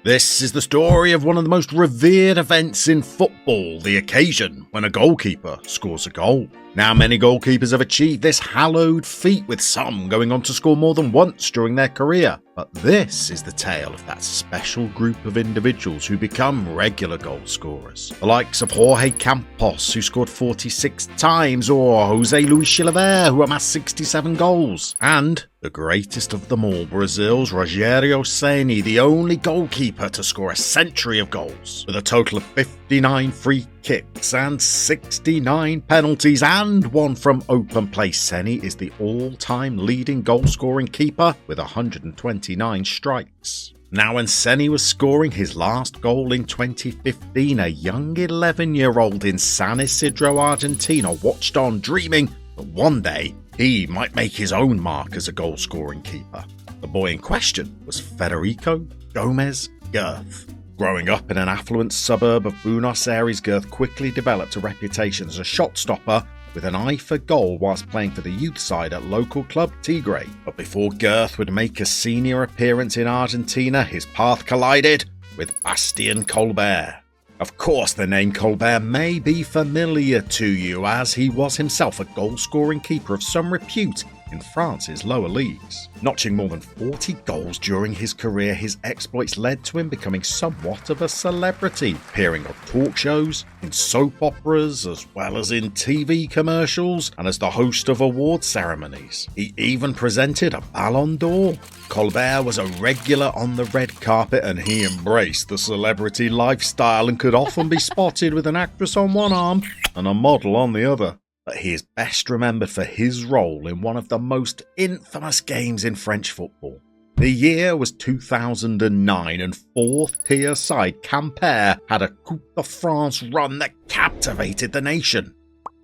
This is the story of one of the most revered events in football, the occasion when a goalkeeper scores a goal. Now, many goalkeepers have achieved this hallowed feat, with some going on to score more than once during their career. But this is the tale of that special group of individuals who become regular goal scorers. The likes of Jorge Campos, who scored 46 times, or Jose Luis Chilavert, who amassed 67 goals. And the greatest of them all, Brazil's Rogério Ceni, the only goalkeeper to score a century of goals, with a total of 59 free kicks and 69 penalties and one from open play. Ceni is the all-time leading goal-scoring keeper with 129 strikes. Now, when Ceni was scoring his last goal in 2015, a young 11-year-old in San Isidro, Argentina, watched on, dreaming that one day he might make his own mark as a goal-scoring keeper. The boy in question was Federico Gomes Gerth. Growing up in an affluent suburb of Buenos Aires, Girth quickly developed a reputation as a shot stopper with an eye for goal whilst playing for the youth side at local club Tigre. But before Girth would make a senior appearance in Argentina, his path collided with Bastien Colbert. Of course, the name Colbear may be familiar to you, as he was himself a goal-scoring keeper of some repute in France's lower leagues. Notching more than 40 goals during his career, his exploits led to him becoming somewhat of a celebrity, appearing on talk shows, in soap operas, as well as in TV commercials, and as the host of award ceremonies. He even presented a Ballon d'Or. Colbert was a regular on the red carpet, and he embraced the celebrity lifestyle and could often be spotted with an actress on one arm and a model on the other. But he is best remembered for his role in one of the most infamous games in French football. The year was 2009, and fourth-tier side Colbear had a Coupe de France run that captivated the nation.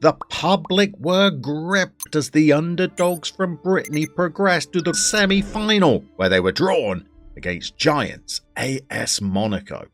The public were gripped as the underdogs from Brittany progressed to the semi-final, where they were drawn against giants AS Monaco.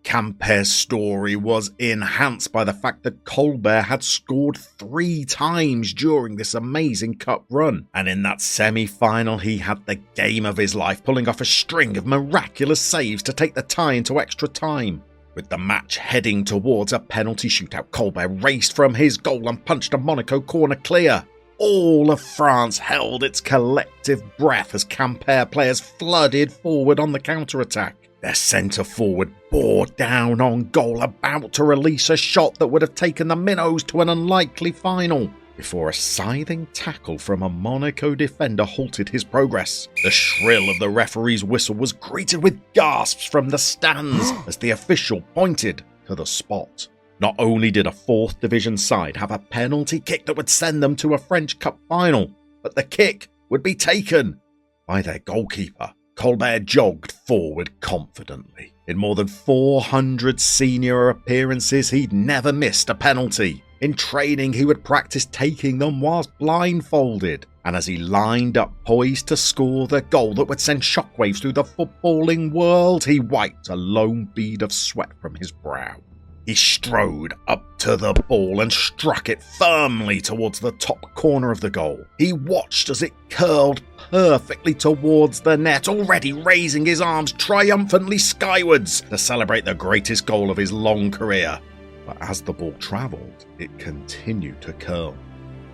Colbert's story was enhanced by the fact that Colbert had scored 3 times during this amazing cup run, and in that semi-final he had the game of his life, pulling off a string of miraculous saves to take the tie into extra time. With the match heading towards a penalty shootout, Colbert raced from his goal and punched a Monaco corner clear. All of France held its collective breath as Colbert players flooded forward on the counter-attack. Their centre-forward bore down on goal, about to release a shot that would have taken the Minnows to an unlikely final, before a scything tackle from a Monaco defender halted his progress. The shrill of the referee's whistle was greeted with gasps from the stands as the official pointed to the spot. Not only did a 4th division side have a penalty kick that would send them to a French Cup final, but the kick would be taken by their goalkeeper. Colbert jogged forward confidently. In more than 400 senior appearances, he'd never missed a penalty. In training, he would practice taking them whilst blindfolded. And as he lined up poised to score the goal that would send shockwaves through the footballing world, he wiped a lone bead of sweat from his brow. He strode up to the ball and struck it firmly towards the top corner of the goal. He watched as it curled perfectly towards the net, already raising his arms triumphantly skywards to celebrate the greatest goal of his long career. But as the ball travelled, it continued to curl.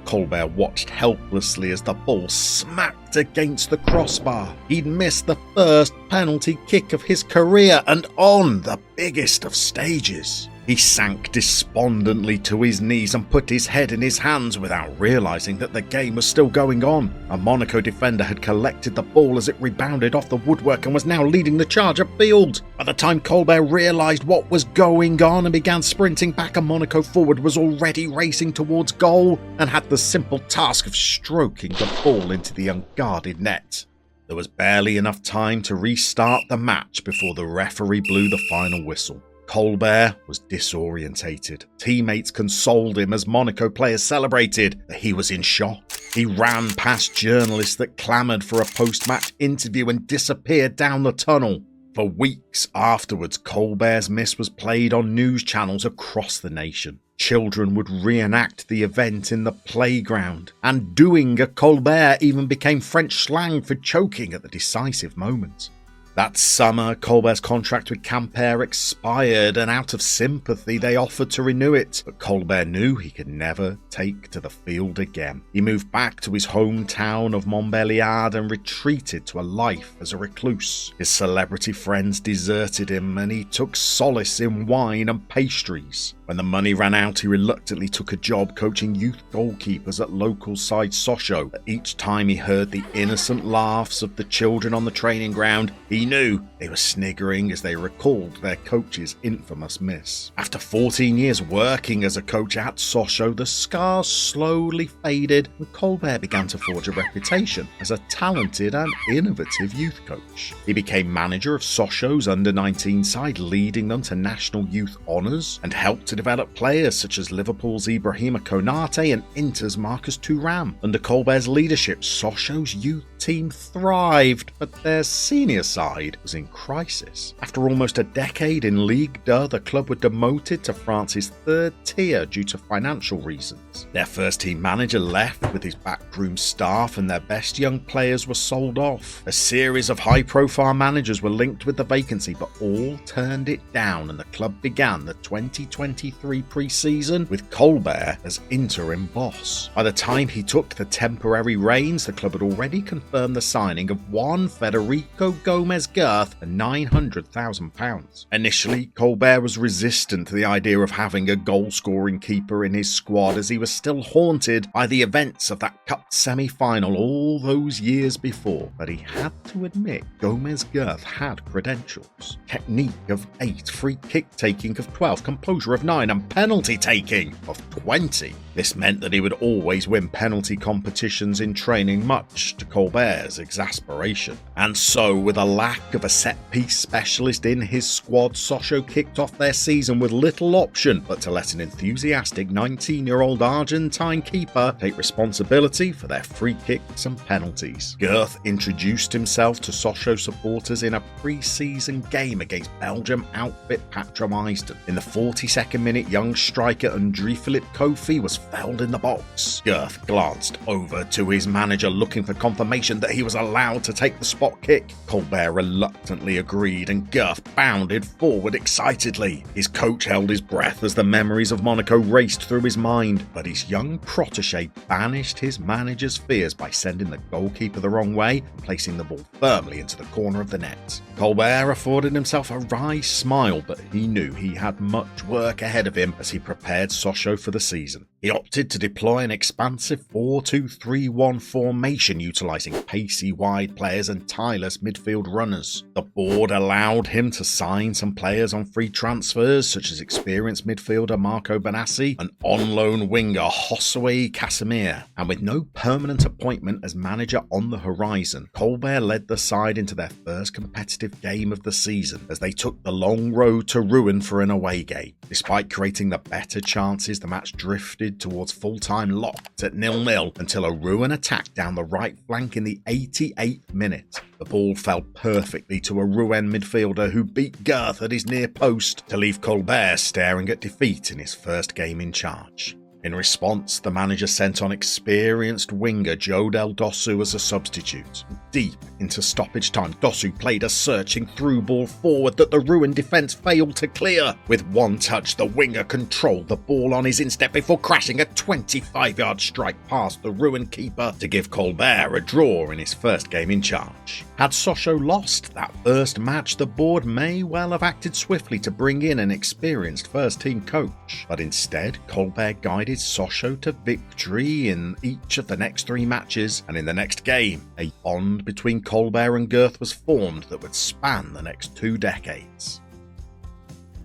Colbert watched helplessly as the ball smacked against the crossbar. He'd missed the first penalty kick of his career, and on the biggest of stages. He sank despondently to his knees and put his head in his hands without realising that the game was still going on. A Monaco defender had collected the ball as it rebounded off the woodwork and was now leading the charge upfield. By the time Colbert realised what was going on and began sprinting back, a Monaco forward was already racing towards goal and had the simple task of stroking the ball into the unguarded net. There was barely enough time to restart the match before the referee blew the final whistle. Colbert was disorientated. Teammates consoled him as Monaco players celebrated that he was in shock. He ran past journalists that clamoured for a post-match interview and disappeared down the tunnel. For weeks afterwards, Colbert's miss was played on news channels across the nation. Children would reenact the event in the playground, and doing a Colbert even became French slang for choking at the decisive moment. That summer, Colbert's contract with Quimper expired, and out of sympathy they offered to renew it, but Colbert knew he could never take to the field again. He moved back to his hometown of Montbéliard and retreated to a life as a recluse. His celebrity friends deserted him, and he took solace in wine and pastries. When the money ran out, he reluctantly took a job coaching youth goalkeepers at local side Sochaux. But each time he heard the innocent laughs of the children on the training ground, he knew they were sniggering as they recalled their coach's infamous miss. After 14 years working as a coach at Sochaux, the scars slowly faded and Colbert began to forge a reputation as a talented and innovative youth coach. He became manager of Sochaux's under-19 side, leading them to national youth honours, and helped to develop players such as Liverpool's Ibrahima Konate and Inter's Marcus Thuram. Under Colbert's leadership, Sochaux's youth team thrived, but their senior side was in crisis. After almost a decade in Ligue 2, the club were demoted to France's third tier due to financial reasons. Their first team manager left with his backroom staff, and their best young players were sold off. A series of high-profile managers were linked with the vacancy, but all turned it down, and the club began the 2023 pre-season with Colbert as interim boss. By the time he took the temporary reins, the club had already confirmed the signing of one Federico Gomes Gerth for £900,000. Initially, Colbert was resistant to the idea of having a goal-scoring keeper in his squad, as he was still haunted by the events of that cup semi-final all those years before. But he had to admit Gomes Gerth had credentials. Technique of 8, free kick taking of 12, composure of 9, and penalty taking of 20. This meant that he would always win penalty competitions in training, much to Colbert's exasperation. And so, with a lack of a set-piece specialist in his squad, Sochaux kicked off their season with little option but to let an enthusiastic 19-year-old Argentine keeper take responsibility for their free kicks and penalties. Girth introduced himself to Sochaux supporters in a pre-season game against Belgium outfit Patra Maasden. In the 42nd minute, young striker André-Philippe Kofi was fouled in the box. Girth glanced over to his manager looking for confirmation that he was allowed to take the spot kick. Colbert reluctantly agreed, and Girth bounded forward excitedly. His coach held his breath as the memories of Monaco raced through his mind, but his young protege banished his manager's fears by sending the goalkeeper the wrong way and placing the ball firmly into the corner of the net. Colbert afforded himself a wry smile, but he knew he had much work ahead of him as he prepared Sochaux for the season. He opted to deploy an expansive 4-2-3-1 formation utilising pacey wide players and tireless midfield runners. The board allowed him to sign some players on free transfers, such as experienced midfielder Marco Benassi and on-loan winger Josue Casimir. And with no permanent appointment as manager on the horizon, Colbert led the side into their first competitive game of the season as they took the long road to Rouen for an away game. Despite creating the better chances, the match drifted towards full-time locked at 0-0 until a Rouen attack down the right flank in the 88th minute. The ball fell perfectly to a Rouen midfielder who beat Girth at his near post to leave Colbert staring at defeat in his first game in charge. In response, the manager sent on experienced winger Jodel Dossu as a substitute. Deep into stoppage time, Dossu played a searching through ball forward that the Rouen defence failed to clear. With one touch, the winger controlled the ball on his instep before crashing a 25-yard strike past the Rouen keeper to give Colbert a draw in his first game in charge. Had Sochaux lost that first match, the board may well have acted swiftly to bring in an experienced first-team coach. But instead, Colbert guided Sochaux to victory in each of the next 3 matches, and in the next game, a bond between Colbert and Girth was formed that would span the next 2 decades.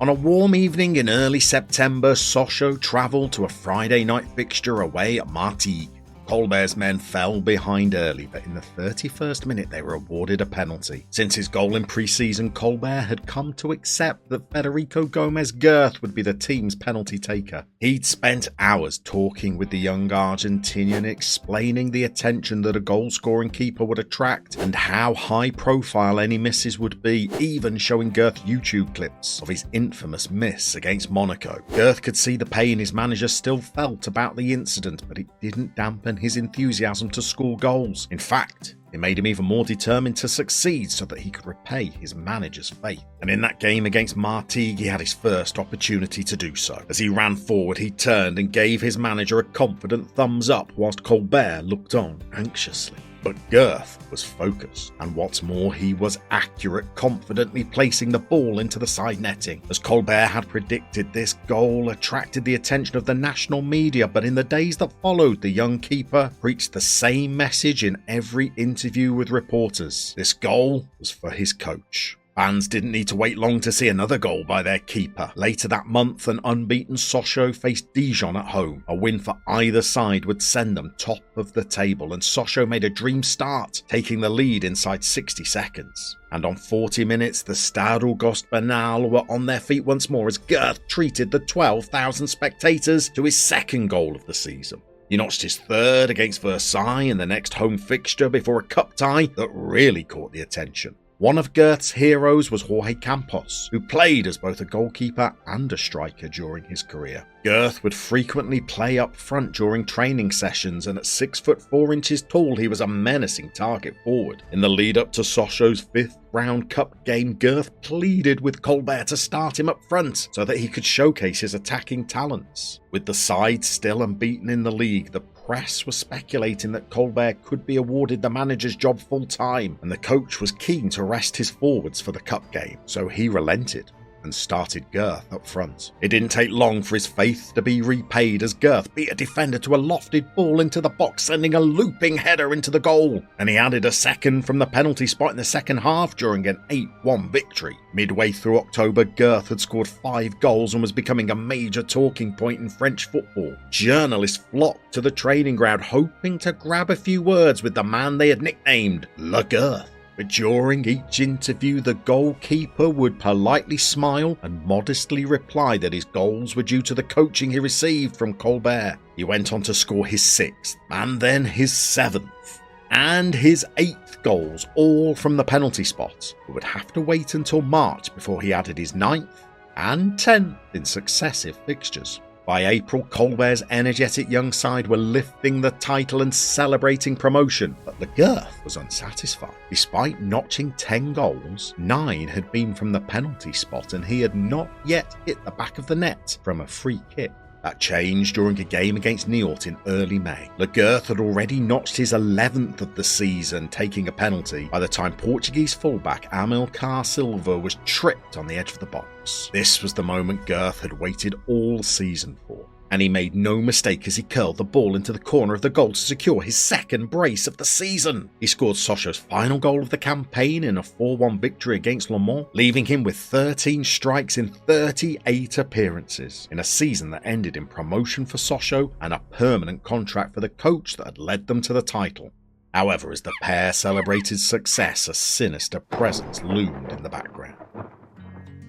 On a warm evening in early September, Sochaux travelled to a Friday night fixture away at Martigues. Colbert's men fell behind early, but in the 31st minute they were awarded a penalty. Since his goal in pre-season, Colbert had come to accept that Federico Gomes Gerth would be the team's penalty taker. He'd spent hours talking with the young Argentinian, explaining the attention that a goal-scoring keeper would attract and how high-profile any misses would be, even showing Girth YouTube clips of his infamous miss against Monaco. Girth could see the pain his manager still felt about the incident, but it didn't dampen his enthusiasm to score goals. In fact, It made him even more determined to succeed so that he could repay his manager's faith. And in that game against Martigues, he had his first opportunity to do so. As he ran forward, he turned and gave his manager a confident thumbs up whilst Colbert looked on anxiously. But Girth was focused, and what's more, he was accurate, confidently placing the ball into the side netting. As Colbert had predicted, this goal attracted the attention of the national media, but in the days that followed, the young keeper preached the same message in every interview with reporters. This goal was for his coach. Fans didn't need to wait long to see another goal by their keeper. Later that month, an unbeaten Sochaux faced Dijon at home. A win for either side would send them top of the table, and Sochaux made a dream start, taking the lead inside 60 seconds. And on 40 minutes, the Stade Auguste Bernal were on their feet once more as Girth treated the 12,000 spectators to his second goal of the season. He notched his third against Versailles in the next home fixture before a cup tie that really caught the attention. One of Girth's heroes was Jorge Campos, who played as both a goalkeeper and a striker during his career. Girth would frequently play up front during training sessions, and at 6'4" tall, he was a menacing target forward. In the lead up to Sochaux's 5th round cup game, Girth pleaded with Colbert to start him up front so that he could showcase his attacking talents. With the side still unbeaten in the league, the press was speculating that Colbert could be awarded the manager's job full-time, and the coach was keen to rest his forwards for the cup game, so he relented and started Girth up front. It didn't take long for his faith to be repaid as Girth beat a defender to a lofted ball into the box, sending a looping header into the goal, and he added a second from the penalty spot in the second half during an 8-1 victory. Midway through October, Girth had scored 5 goals and was becoming a major talking point in French football. Journalists flocked to the training ground hoping to grab a few words with the man they had nicknamed Le Girth. But during each interview, the goalkeeper would politely smile and modestly reply that his goals were due to the coaching he received from Colbert. He went on to score his 6th, and then his 7th, and his 8th goals, all from the penalty spot, but would have to wait until March before he added his 9th and 10th in successive fixtures. By April, Colbert's energetic young side were lifting the title and celebrating promotion, but Le Girth was unsatisfied. Despite notching 10 goals, 9 had been from the penalty spot, and he had not yet hit the back of the net from a free kick. That changed during a game against Niort in early May. Le Girth had already notched his 11th of the season, taking a penalty by the time Portuguese fullback Amilcar Silva was tripped on the edge of the box. This was the moment Girth had waited all season for, and he made no mistake as he curled the ball into the corner of the goal to secure his second brace of the season. He scored Sochaux's final goal of the campaign in a 4-1 victory against Llama, leaving him with 13 strikes in 38 appearances, in a season that ended in promotion for Sochaux and a permanent contract for the coach that had led them to the title. However, as the pair celebrated success, a sinister presence loomed in the background.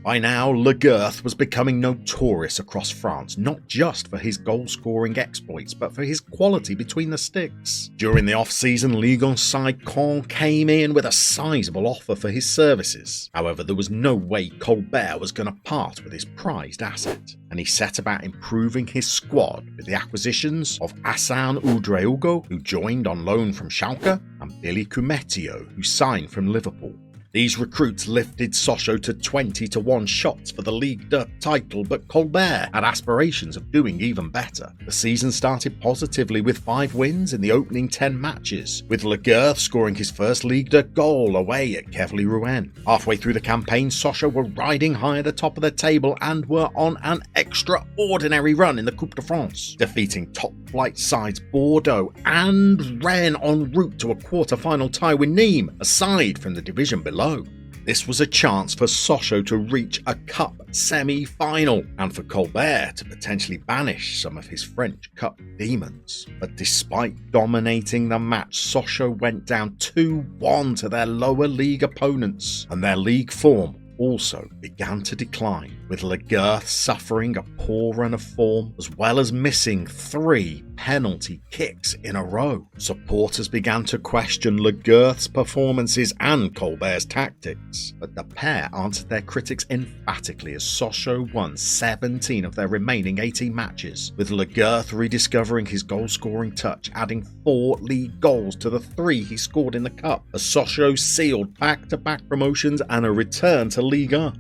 By now, Le Girth was becoming notorious across France, not just for his goal-scoring exploits, but for his quality between the sticks. During the off-season, Ligue 1 side Caen came in with a sizable offer for his services. However, there was no way Colbert was going to part with his prized asset, and he set about improving his squad with the acquisitions of Hassan Ouedraogo, who joined on loan from Schalke, and Billy Koumetio, who signed from Liverpool. These recruits lifted Sochaux to 20-1 shots for the Ligue 2 title, but Colbert had aspirations of doing even better. The season started positively with 5 wins in the opening 10 matches, with Le Girth scoring his first Ligue 2 goal away at Quevilly-Rouen. Halfway through the campaign, Sochaux were riding high at the top of the table and were on an extraordinary run in the Coupe de France, defeating top-flight sides Bordeaux and Rennes en route to a quarter-final tie with Nîmes, aside from the division below. This was a chance for Sochaux to reach a cup semi-final and for Colbert to potentially banish some of his French cup demons. But despite dominating the match, Sochaux went down 2-1 to their lower league opponents, and their league form also began to decline, with Girth suffering a poor run of form, as well as missing 3 penalty kicks in a row. Supporters began to question Girth's performances and Colbert's tactics, but the pair answered their critics emphatically as Sochaux won 17 of their remaining 18 matches, with Girth rediscovering his goal-scoring touch, adding 4 league goals to the 3 he scored in the cup, as Sochaux sealed back-to-back promotions and a return to Ligue 1.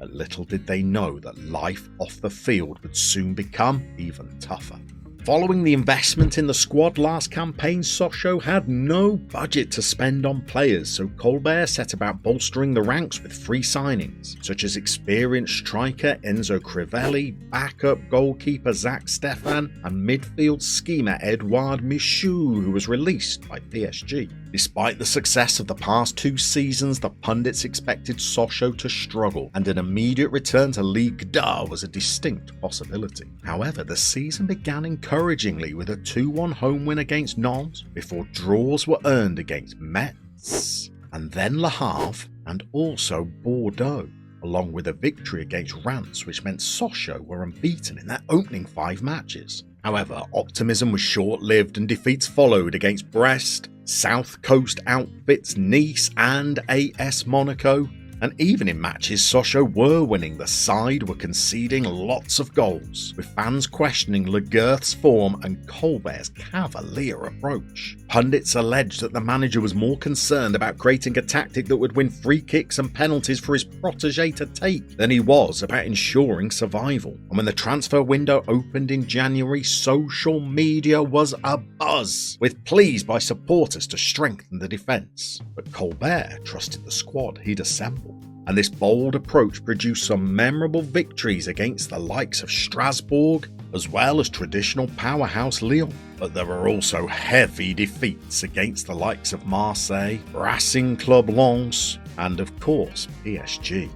But little did they know that life off the field would soon become even tougher. Following the investment in the squad last campaign, Sochaux had no budget to spend on players, so Colbear set about bolstering the ranks with free signings, such as experienced striker Enzo Crivelli, backup goalkeeper Zach Stefan, and midfield schemer Edouard Michou, who was released by PSG. Despite the success of the past 2 seasons, the pundits expected Sochaux to struggle, and an immediate return to Ligue 2 was a distinct possibility. However, the season began encouragingly with a 2-1 home win against Nantes, before draws were earned against Metz, and then Le Havre, and also Bordeaux, along with a victory against Reims, which meant Sochaux were unbeaten in their opening 5 matches. However, optimism was short-lived and defeats followed against Brest, South Coast outfits Nice and AS Monaco, and even in matches Sochaux were winning, the side were conceding lots of goals, with fans questioning Girth's form and Colbert's cavalier approach. Pundits alleged that the manager was more concerned about creating a tactic that would win free kicks and penalties for his protégé to take than he was about ensuring survival. And when the transfer window opened in January, social media was abuzz, with pleas by supporters to strengthen the defence. But Colbert trusted the squad he'd assembled, and this bold approach produced some memorable victories against the likes of Strasbourg, as well as traditional powerhouse Lyon. But there were also heavy defeats against the likes of Marseille, Racing Club Lens, and of course PSG.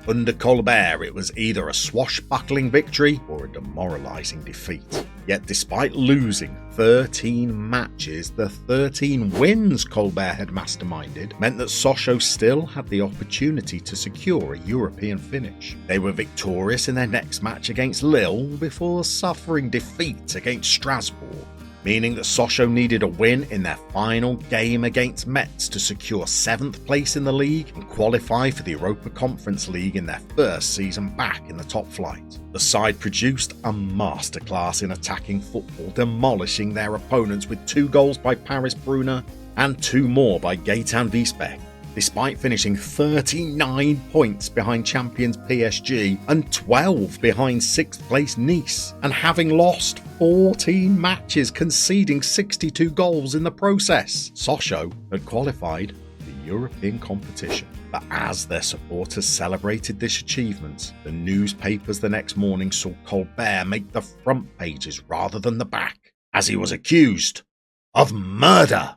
Under Colbear, it was either a swashbuckling victory or a demoralising defeat. Yet despite losing 13 matches, the 13 wins Colbert had masterminded meant that Sochaux still had the opportunity to secure a European finish. They were victorious in their next match against Lille before suffering defeat against Strasbourg, meaning that Sochaux needed a win in their final game against Metz to secure 7th place in the league and qualify for the Europa Conference League in their first season back in the top flight. The side produced a masterclass in attacking football, demolishing their opponents with 2 goals by Paris Brunner and 2 more by Gaëtan Wiesbeck, despite finishing 39 points behind champions PSG and 12 behind 6th place Nice, and having lost 14 matches, conceding 62 goals in the process. Sochaux had qualified for the European competition. But as their supporters celebrated this achievement, the newspapers the next morning saw Colbert make the front pages rather than the back, as he was accused of murder.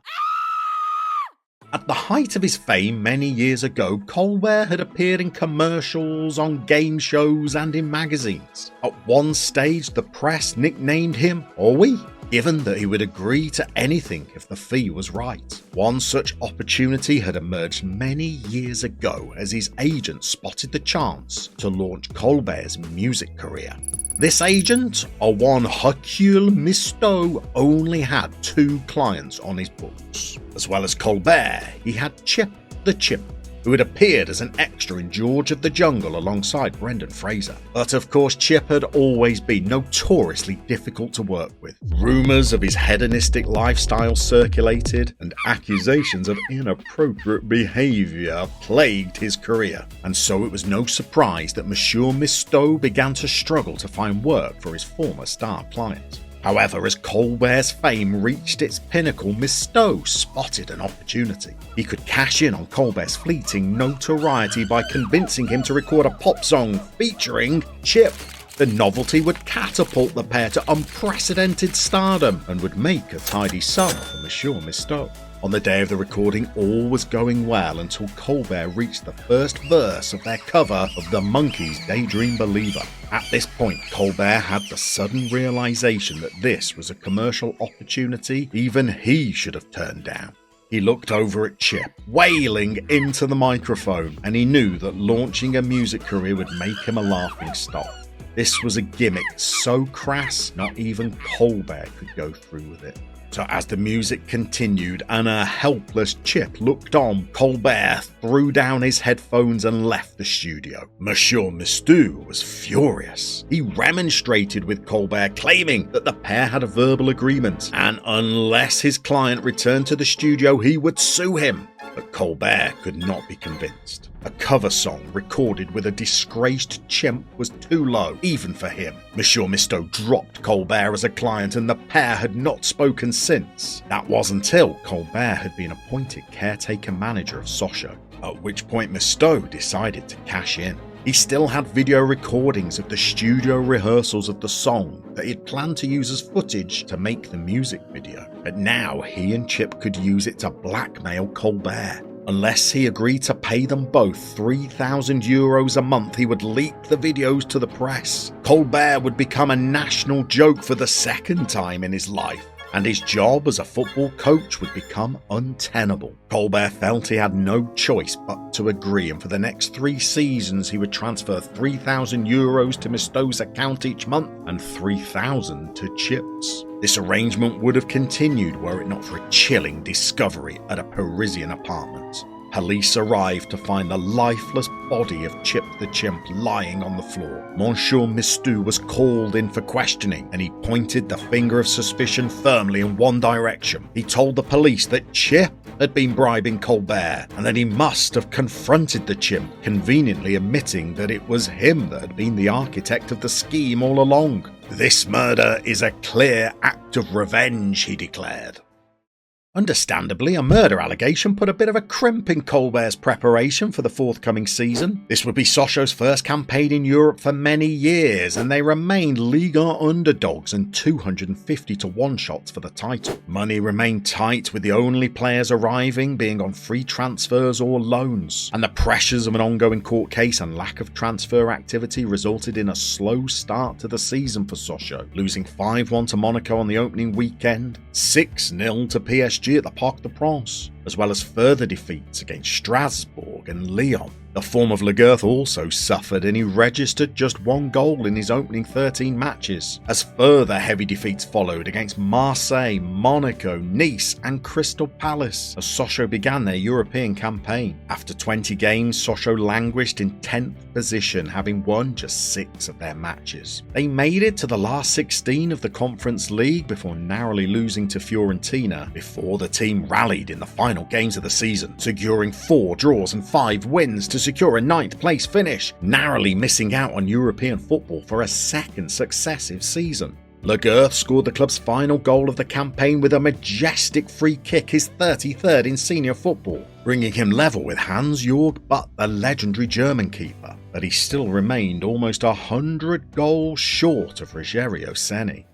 At the height of his fame many years ago, Colbert had appeared in commercials, on game shows and in magazines. At one stage, the press nicknamed him Oui, given that he would agree to anything if the fee was right. One such opportunity had emerged many years ago as his agent spotted the chance to launch Colbert's music career. This agent, a one Hercule Misteau, only had 2 clients on his books. As well as Colbert, he had Chip the Chip, who had appeared as an extra in George of the Jungle alongside Brendan Fraser. But of course, Chip had always been notoriously difficult to work with. Rumours of his hedonistic lifestyle circulated, and accusations of inappropriate behaviour plagued his career. And so it was no surprise that Monsieur Misteau began to struggle to find work for his former star client. However, as Colbert's fame reached its pinnacle, Misteau spotted an opportunity. He could cash in on Colbert's fleeting notoriety by convincing him to record a pop song featuring Chip. The novelty would catapult the pair to unprecedented stardom and would make a tidy sum for Monsieur Misteau. On the day of the recording, all was going well until Colbert reached the first verse of their cover of The Monkees' Daydream Believer. At this point, Colbert had the sudden realization that this was a commercial opportunity even he should have turned down. He looked over at Chip, wailing into the microphone, and he knew that launching a music career would make him a laughingstock. This was a gimmick so crass, not even Colbear could go through with it. So as the music continued and a helpless Chip looked on, Colbert threw down his headphones and left the studio. Monsieur Mistou was furious. He remonstrated with Colbert, claiming that the pair had a verbal agreement, and unless his client returned to the studio, he would sue him. But Colbert could not be convinced. A cover song recorded with a disgraced chimp was too low, even for him. Monsieur Mistou dropped Colbert as a client, and the pair had not spoken since. That was until Colbert had been appointed caretaker manager of Sochaux, at which point Mistou decided to cash in. He still had video recordings of the studio rehearsals of the song that he had planned to use as footage to make the music video. But now he and Chip could use it to blackmail Colbert. Unless he agreed to pay them both €3,000 a month, he would leak the videos to the press. Colbert would become a national joke for the second time in his life, and his job as a football coach would become untenable. Colbert felt he had no choice but to agree, and for the next 3 seasons he would transfer €3,000 to Mistou's account each month and $3,000 to Chip's. This arrangement would have continued were it not for a chilling discovery at a Parisian apartment. Police arrived to find the lifeless body of Chip the Chimp lying on the floor. Monsieur Mistou was called in for questioning, and he pointed the finger of suspicion firmly in one direction. He told the police that Chip had been bribing Colbert, and that he must have confronted the chimp, conveniently admitting that it was him that had been the architect of the scheme all along. "This murder is a clear act of revenge," he declared. Understandably, a murder allegation put a bit of a crimp in Colbert's preparation for the forthcoming season. This would be Sochaux's first campaign in Europe for many years, and they remained Ligue 1 underdogs and 250-1 shots for the title. Money remained tight, with the only players arriving being on free transfers or loans, and the pressures of an ongoing court case and lack of transfer activity resulted in a slow start to the season for Sochaux, losing 5-1 to Monaco on the opening weekend, 6-0 to PSG at the Parc des Princes, as well as further defeats against Strasbourg and Lyon. The form of Girth also suffered, and he registered just 1 goal in his opening 13 matches, as further heavy defeats followed against Marseille, Monaco, Nice and Crystal Palace as Sochaux began their European campaign. After 20 games, Sochaux languished in 10th position, having won just 6 of their matches. They made it to the last 16 of the Conference League before narrowly losing to Fiorentina, before the team rallied in the final games of the season, securing 4 draws and 5 wins to secure a 9th place finish, narrowly missing out on European football for a second successive season. Girth scored the club's final goal of the campaign with a majestic free kick, his 33rd in senior football, bringing him level with Hans-Jörg Butt, the legendary German keeper, but he still remained almost 100 goals short of Rogério Ceni.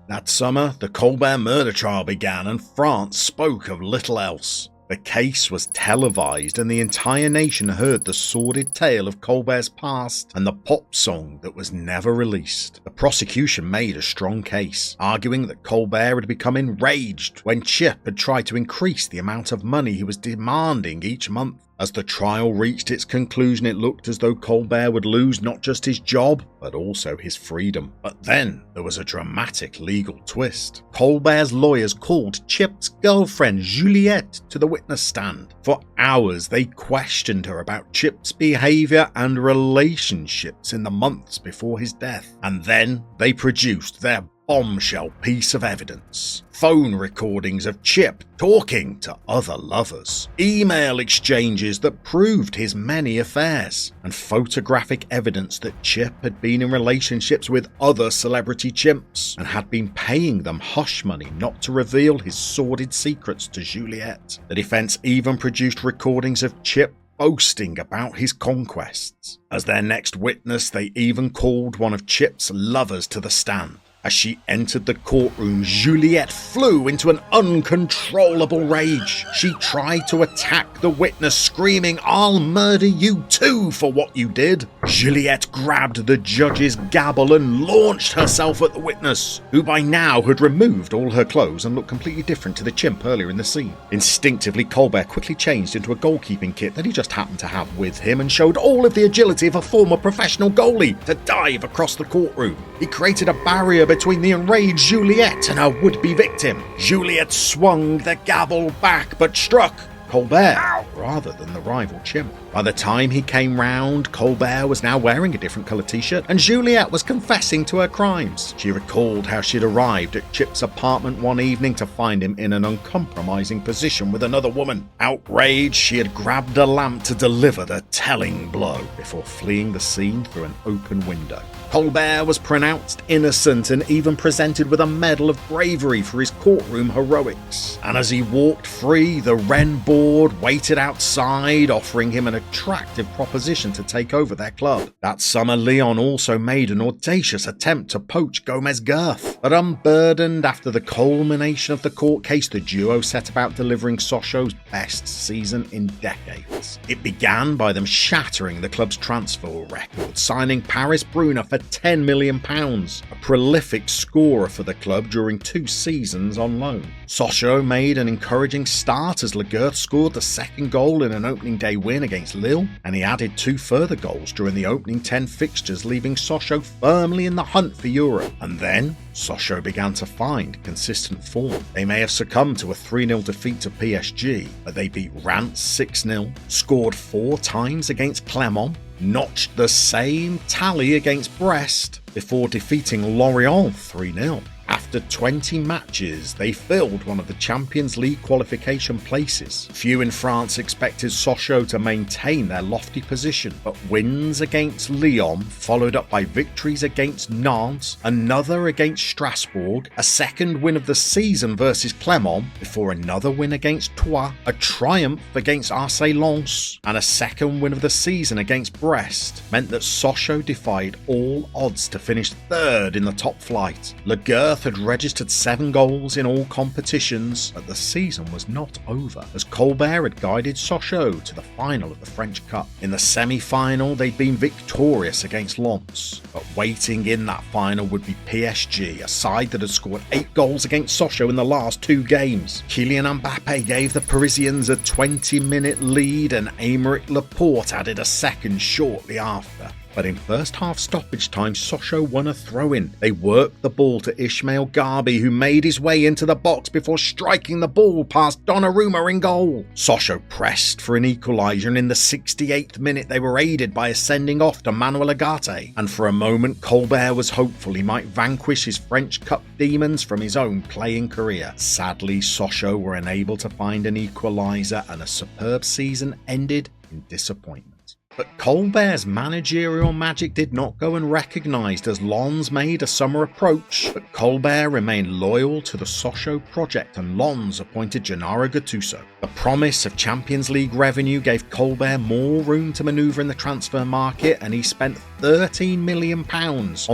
That summer, the Colbear murder trial began, and France spoke of little else. The case was televised, and the entire nation heard the sordid tale of Colbert's past and the pop song that was never released. The prosecution made a strong case, arguing that Colbert had become enraged when Chip had tried to increase the amount of money he was demanding each month. As the trial reached its conclusion, it looked as though Colbert would lose not just his job, but also his freedom. But then there was a dramatic legal twist. Colbert's lawyers called Chip's girlfriend Juliette to the witness stand. For hours they questioned her about Chip's behaviour and relationships in the months before his death. And then they produced their bombshell piece of evidence. Phone recordings of Chip talking to other lovers, email exchanges that proved his many affairs, and photographic evidence that Chip had been in relationships with other celebrity chimps and had been paying them hush money not to reveal his sordid secrets to Juliette. The defence even produced recordings of Chip boasting about his conquests. As their next witness, they even called one of Chip's lovers to the stand. As she entered the courtroom, Juliette flew into an uncontrollable rage. She tried to attack the witness, screaming, "I'll murder you too for what you did." Juliette grabbed the judge's gavel and launched herself at the witness, who by now had removed all her clothes and looked completely different to the chimp earlier in the scene. Instinctively, Colbert quickly changed into a goalkeeping kit that he just happened to have with him and showed all of the agility of a former professional goalie to dive across the courtroom. He created a barrier between the enraged Juliette and her would-be victim. Juliette swung the gavel back but struck Colbert rather than the rival chimp. By the time he came round, Colbert was now wearing a different colour t-shirt and Juliette was confessing to her crimes. She recalled how she'd arrived at Chip's apartment one evening to find him in an uncompromising position with another woman. Outraged, she had grabbed a lamp to deliver the telling blow before fleeing the scene through an open window. Colbert was pronounced innocent and even presented with a medal of bravery for his courtroom heroics. And as he walked free, the Wren board waited outside, offering him an attractive proposition to take over their club. That summer, Lyon also made an audacious attempt to poach Gomes Gerth, but unburdened after the culmination of the court case, the duo set about delivering Sochaux's best season in decades. It began by them shattering the club's transfer record, signing Paris Brunner for £10 million, a prolific scorer for the club during 2 seasons on loan. Sasho made an encouraging start as Girth scored the second goal in an opening day win against Lille, and he added 2 further goals during the opening 10 fixtures, leaving Sochaux firmly in the hunt for Europe. And then Sochaux began to find consistent form. They may have succumbed to a 3-0 defeat to PSG, but they beat Reims 6-0, scored 4 times against Clermont, notched the same tally against Brest before defeating Lorient 3-0. After 20 matches, they filled one of the Champions League qualification places. Few in France expected Sochaux to maintain their lofty position, but wins against Lyon, followed up by victories against Nantes, another against Strasbourg, a second win of the season versus Clermont, before another win against Troyes, a triumph against RC Lens, and a second win of the season against Brest, meant that Sochaux defied all odds to finish 3rd in the top flight. Girth had registered 7 goals in all competitions, but the season was not over, as Colbert had guided Sochaux to the final of the French Cup. In the semi-final, they'd been victorious against Lens, but waiting in that final would be PSG, a side that had scored 8 goals against Sochaux in the last 2 games. Kylian Mbappe gave the Parisians a 20-minute lead, and Aymeric Laporte added a second shortly after. But in first half stoppage time, Sochaux won a throw-in. They worked the ball to Ismail Garbi, who made his way into the box before striking the ball past Donnarumma in goal. Sochaux pressed for an equaliser, and in the 68th minute they were aided by a sending off to Manuel Ugarte. And for a moment, Colbert was hopeful he might vanquish his French Cup demons from his own playing career. Sadly, Sochaux were unable to find an equaliser, and a superb season ended in disappointment. But Colbert's managerial magic did not go unrecognised as Lens made a summer approach, but Colbert remained loyal to the Sochaux project and Lens appointed Gennaro Gattuso. The promise of Champions League revenue gave Colbert more room to manoeuvre in the transfer market, and he spent £13 million on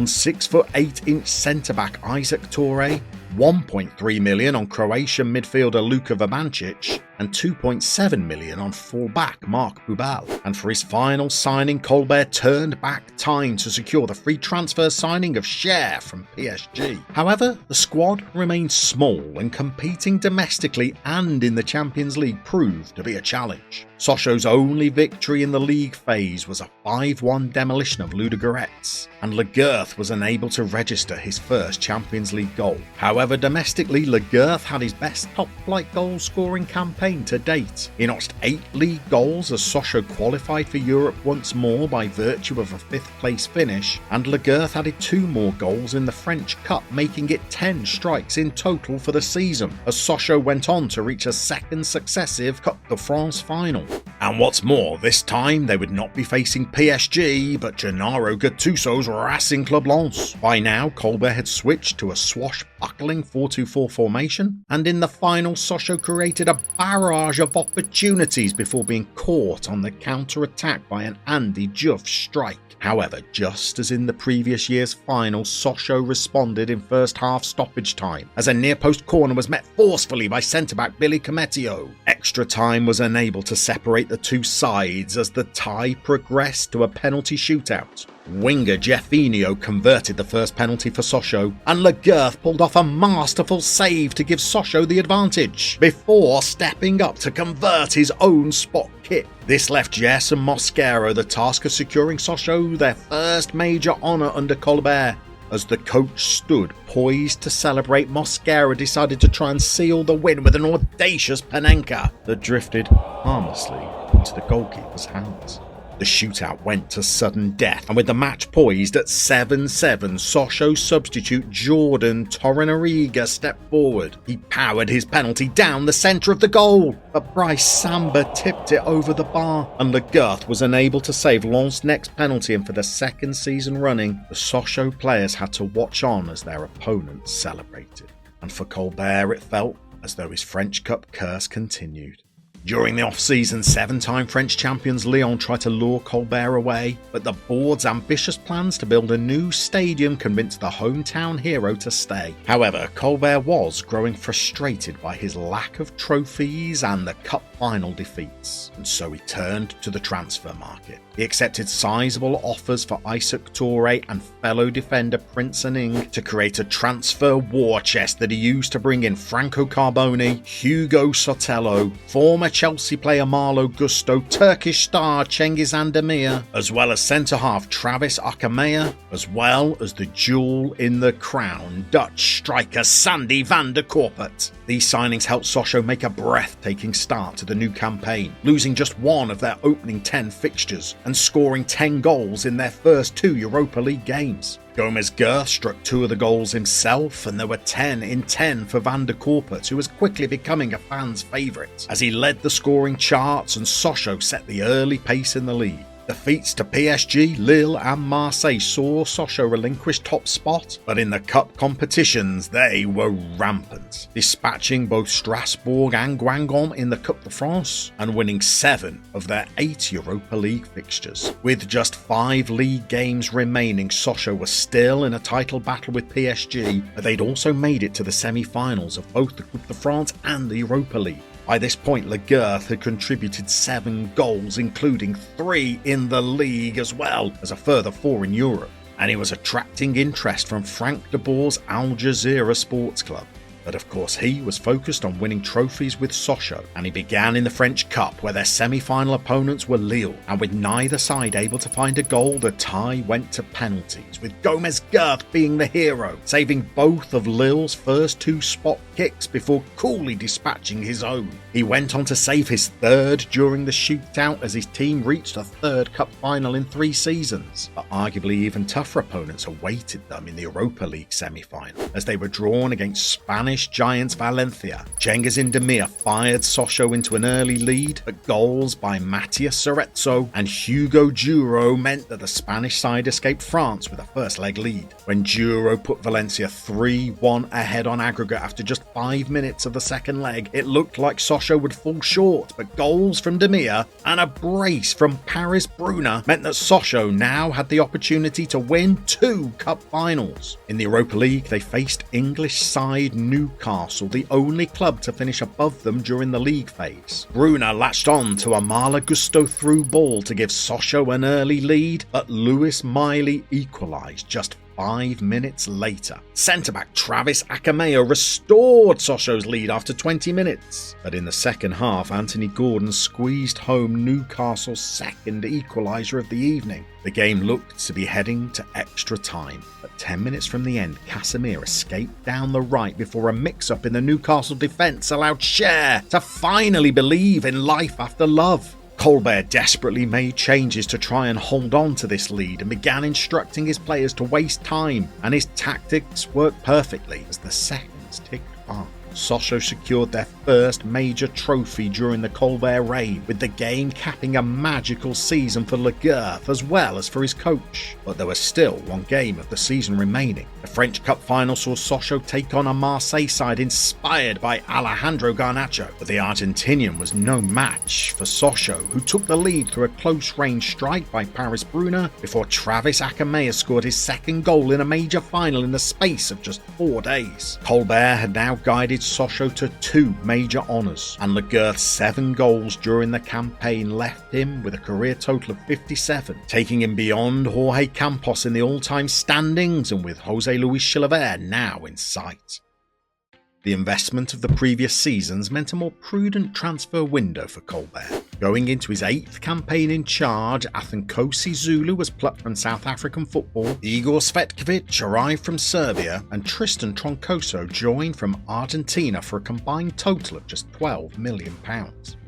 6'8" centre-back Isaac Touré, £1.3 million on Croatian midfielder Luka Vabancic, and £2.7 million on full-back Marc Boubal. And for his final signing, Colbert turned back time to secure the free transfer signing of Cher from PSG. However, the squad remained small, and competing domestically and in the Champions League proved to be a challenge. Sochaux's only victory in the league phase was a 5-1 demolition of Ludogorets, and Girth was unable to register his first Champions League goal. However, domestically, Girth had his best top-flight goal-scoring campaign to date. He notched 8 league goals as Sochaux qualified for Europe once more by virtue of a 5th-place finish, and Girth added 2 more goals in the French Cup, making it 10 strikes in total for the season, as Sochaux went on to reach a second successive Coupe de France final. And what's more, this time they would not be facing PSG, but Gennaro Gattuso's Racing Club Lens. By now, Colbert had switched to a swashbuckling 4-2-4 formation, and in the final, Sochaux created a barrage of opportunities before being caught on the counter-attack by an Andy Diouf strike. However, just as in the previous year's final, Sochaux responded in first half stoppage time, as a near-post corner was met forcefully by centre-back Billy Cometio. Extra time was unable to separate the two sides as the tie progressed to a penalty shootout. Winger Jeffinho converted the first penalty for Sochaux, and Girth pulled off a masterful save to give Sochaux the advantage, before stepping up to convert his own spot kick. This left Jess and Mosquera the task of securing Sochaux their first major honour under Colbear. As the coach stood poised to celebrate, Mosquera decided to try and seal the win with an audacious Panenka that drifted harmlessly into the goalkeeper's hands. The shootout went to sudden death, and with the match poised at 7-7, Sochaux substitute Jordan Torrenariga stepped forward. He powered his penalty down the centre of the goal, but Bryce Samba tipped it over the bar, and Girth was unable to save Lens' next penalty, and for the second season running, the Sochaux players had to watch on as their opponents celebrated. And for Colbert, it felt as though his French Cup curse continued. During the off-season, 7-time French champions Lyon tried to lure Colbert away, but the board's ambitious plans to build a new stadium convinced the hometown hero to stay. However, Colbert was growing frustrated by his lack of trophies and the cup final defeats, and so he turned to the transfer market. He accepted sizable offers for Isaac Touré and fellow defender Prince Aning to create a transfer war chest that he used to bring in Franco Carboni, Hugo Sotelo, former Chelsea player Marlo Gusto, Turkish star Cengiz Andemir, as well as centre-half Travis Akamea, as well as the jewel in the crown, Dutch striker Sandy van der Korput. These signings helped Sochaux make a breathtaking start to the new campaign, losing just one of their opening 10 fixtures and scoring 10 goals in their first 2 Europa League games. Gomes Gerth struck 2 of the goals himself, and there were 10 in 10 for Van der Korput, who was quickly becoming a fan's favourite, as he led the scoring charts and Sochaux set the early pace in the league. Defeats to PSG, Lille and Marseille saw Sochaux relinquish top spot, but in the cup competitions they were rampant, dispatching both Strasbourg and Guingamp in the Coupe de France and winning 7 of their 8 Europa League fixtures. With just 5 league games remaining, Sochaux was still in a title battle with PSG, but they'd also made it to the semi-finals of both the Coupe de France and the Europa League. By this point, Girth had contributed 7 goals, including 3 in the league as well as a further 4 in Europe, and he was attracting interest from Frank de Boer's Al Jazeera Sports Club. But of course he was focused on winning trophies with Sochaux, and he began in the French Cup where their semi-final opponents were Lille, and with neither side able to find a goal, the tie went to penalties, with Gomes Gerth being the hero, saving both of Lille's first 2 spot kicks before coolly dispatching his own. He went on to save his 3rd during the shootout as his team reached a 3rd cup final in 3 seasons, but arguably even tougher opponents awaited them in the Europa League semi-final as they were drawn against Spanish giants Valencia. Cengiz Andemir fired Sochaux into an early lead, but goals by Matias Cerezo and Hugo Duro meant that the Spanish side escaped France with a first leg lead. When Duro put Valencia 3-1 ahead on aggregate after just 5 minutes of the second leg, it looked like Sochaux would fall short, but goals from Demir and a brace from Paris Bruna meant that Sochaux now had the opportunity to win 2 cup finals. In the Europa League, they faced English side Newcastle, the only club to finish above them during the league phase. Bruna latched on to a Marla Gusto through ball to give Sochaux an early lead, but Lewis Miley equalised just 5 minutes later. Centre-back Travis Akamea restored Sochaux's lead after 20 minutes. But in the second half, Anthony Gordon squeezed home Newcastle's second equaliser of the evening. The game looked to be heading to extra time, but 10 minutes from the end, Casemiro escaped down the right before a mix-up in the Newcastle defence allowed Cher to finally believe in life after love. Colbert desperately made changes to try and hold on to this lead and began instructing his players to waste time, and his tactics worked perfectly as the seconds ticked by. Sochaux secured their first major trophy during the Colbert reign, with the game capping a magical season for Girth as well as for his coach. But there was still one game of the season remaining. The French Cup final saw Sochaux take on a Marseille side inspired by Alejandro Garnacho, but the Argentinian was no match for Sochaux, who took the lead through a close-range strike by Paris Bruna before Travis Akamea scored his second goal in a major final in the space of just 4 days. Colbert had now guided elevated Sochaux to 2 major honours, and Girth's 7 goals during the campaign left him with a career total of 57, taking him beyond Jorge Campos in the all-time standings and with Jose Luis Chilavert now in sight. The investment of the previous seasons meant a more prudent transfer window for Colbert. Going into his 8th campaign in charge, Athankosi Zulu was plucked from South African football, Igor Svetkovic arrived from Serbia, and Tristan Troncoso joined from Argentina for a combined total of just £12 million.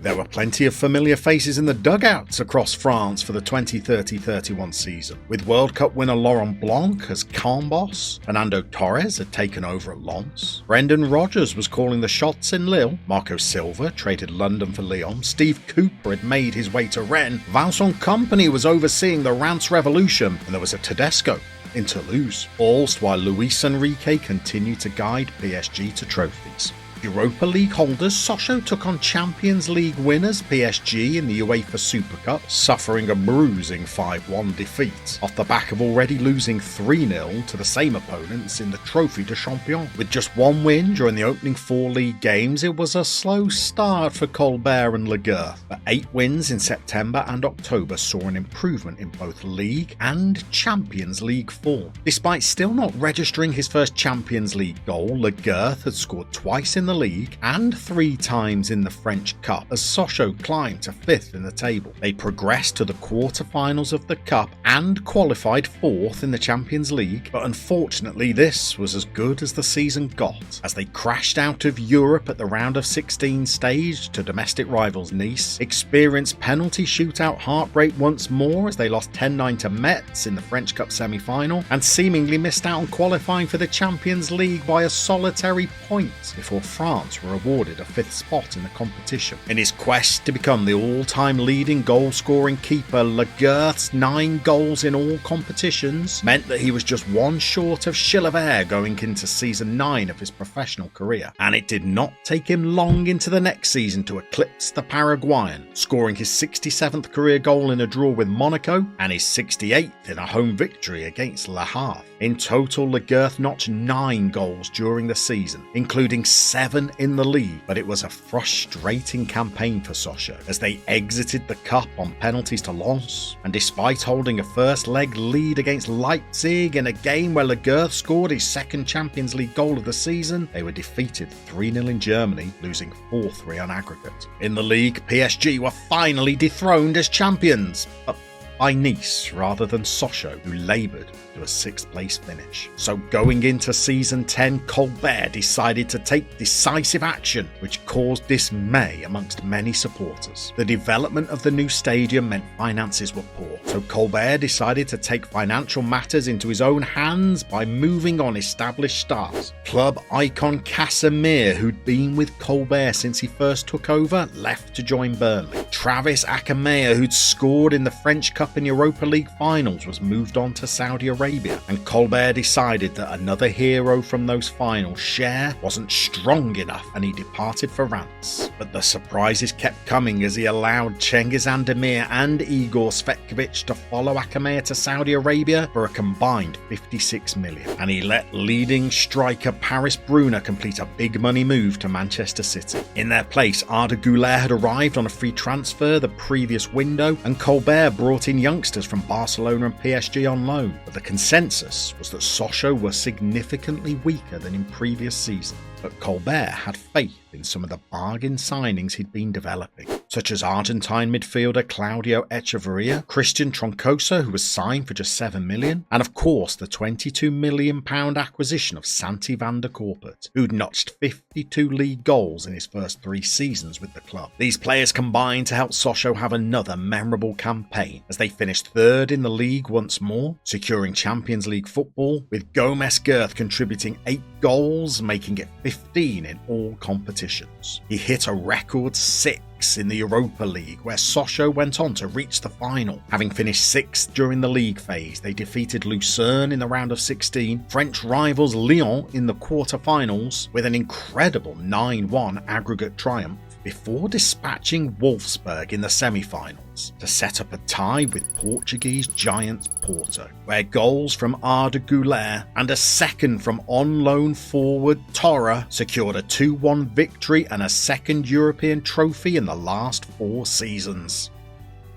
There were plenty of familiar faces in the dugouts across France for the 2030-31 season, with World Cup winner Laurent Blanc as calm boss, Fernando Torres had taken over at Lens, Brendan Rodgers was calling the shots in Lille, Marco Silva traded London for Lyon, Steve Cooper had made his way to Rennes, Vincent Kompany was overseeing the Reims Revolution, and there was a Tedesco in Toulouse, all while Luis Enrique continued to guide PSG to trophies. Europa League holders Sochaux took on Champions League winners PSG in the UEFA Super Cup, suffering a bruising 5-1 defeat, off the back of already losing 3-0 to the same opponents in the Trophée de Champion. With just 1 win during the opening 4 league games, it was a slow start for Colbear and Girth, but 8 wins in September and October saw an improvement in both League and Champions League form. Despite still not registering his first Champions League goal, Girth had scored twice in the league and 3 times in the French Cup as Sochaux climbed to 5th in the table. They progressed to the quarter-finals of the Cup and qualified 4th in the Champions League, but unfortunately this was as good as the season got, as they crashed out of Europe at the round of 16 stage to domestic rivals Nice, experienced penalty shootout heartbreak once more as they lost 10-9 to Metz in the French Cup semi-final, and seemingly missed out on qualifying for the Champions League by a solitary point before France were awarded a 5th spot in the competition. In his quest to become the all-time leading goal-scoring keeper, Girth's 9 goals in all competitions meant that he was just 1 short of Chilavert going into season 9 of his professional career, and it did not take him long into the next season to eclipse the Paraguayan, scoring his 67th career goal in a draw with Monaco and his 68th in a home victory against Le Havre. In total, Girth notched 9 goals during the season, including 7 in the league, but it was a frustrating campaign for Sochaux as they exited the cup on penalties to Lens, and despite holding a first leg lead against Leipzig in a game where Girth scored his 2nd Champions League goal of the season, they were defeated 3-0 in Germany, losing 4-3 on aggregate. In the league, PSG were finally dethroned as champions, but by Nice rather than Sochaux, who laboured to a 6th place finish. So going into season 10, Colbert decided to take decisive action, which caused dismay amongst many supporters. The development of the new stadium meant finances were poor, so Colbert decided to take financial matters into his own hands by moving on established stars. Club icon Casemir, who'd been with Colbert since he first took over, left to join Burnley. Travis Akamea, who'd scored in the French Cup and Europa League finals, was moved on to Saudi Arabia, and Colbert decided that another hero from those finals, Cher, wasn't strong enough and he departed for Reims. But the surprises kept coming as he allowed Cengiz Andemir and Igor Svetkovic to follow Akamea to Saudi Arabia for a combined 56 million, and he let leading striker Paris Brunner complete a big money move to Manchester City. In their place, Arda Güler had arrived on a free transfer the previous window, and Colbert brought in youngsters from Barcelona and PSG on loan, but the consensus was that Sochaux were significantly weaker than in previous seasons. But Colbert had faith in some of the bargain signings he'd been developing, such as Argentine midfielder Claudio Echeverria, Christian Troncoso, who was signed for just 7 million, and of course the £22 million acquisition of Santi van der Korpert, who'd notched 52 league goals in his first 3 seasons with the club. These players combined to help Sochaux have another memorable campaign, as they finished 3rd in the league once more, securing Champions League football, with Gomes Gerth contributing 8 goals, making it 15 in all competitions. He hit a record 6 in the Europa League, where Sochaux went on to reach the final. Having finished 6th during the league phase, they defeated Lucerne in the round of 16, French rivals Lyon in the quarter-finals with an incredible 9-1 aggregate triumph, before dispatching Wolfsburg in the semi-finals to set up a tie with Portuguese giants Porto, where goals from Arda Güler and a second from on-loan forward Torre secured a 2-1 victory and a second European trophy in the last 4 seasons.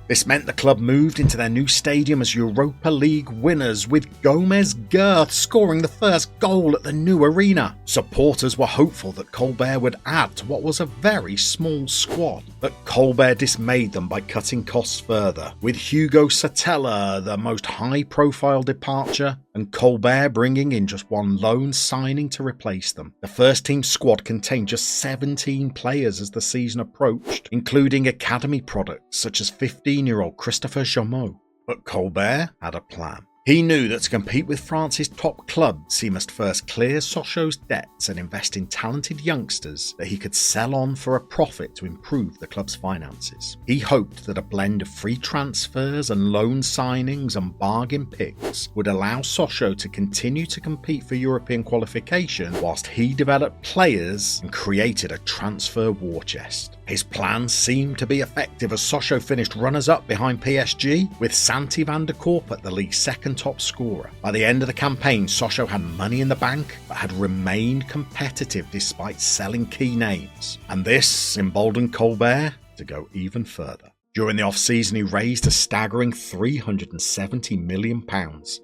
This meant the club moved into their new stadium as Europa League winners, with Gomes Gerth scoring the first goal at the new arena. Supporters were hopeful that Colbear would add to what was a very small squad, but Colbear dismayed them by cutting costs further, with Hugo Satella the most high-profile departure and Colbear bringing in just one loan signing to replace them. The first team squad contained just 17 players as the season approached, including academy products such as 15-year-old Christopher Llama. But Colbert had a plan. He knew that to compete with France's top clubs, he must first clear Sochaux's debts and invest in talented youngsters that he could sell on for a profit to improve the club's finances. He hoped that a blend of free transfers and loan signings and bargain picks would allow Sochaux to continue to compete for European qualification whilst he developed players and created a transfer war chest. His plan seemed to be effective as Sochaux finished runners-up behind PSG, with Santi van der Korp the league's second top scorer. By the end of the campaign, Sochaux had money in the bank but had remained competitive despite selling key names, and this emboldened Colbert to go even further. During the off-season, he raised a staggering £370 million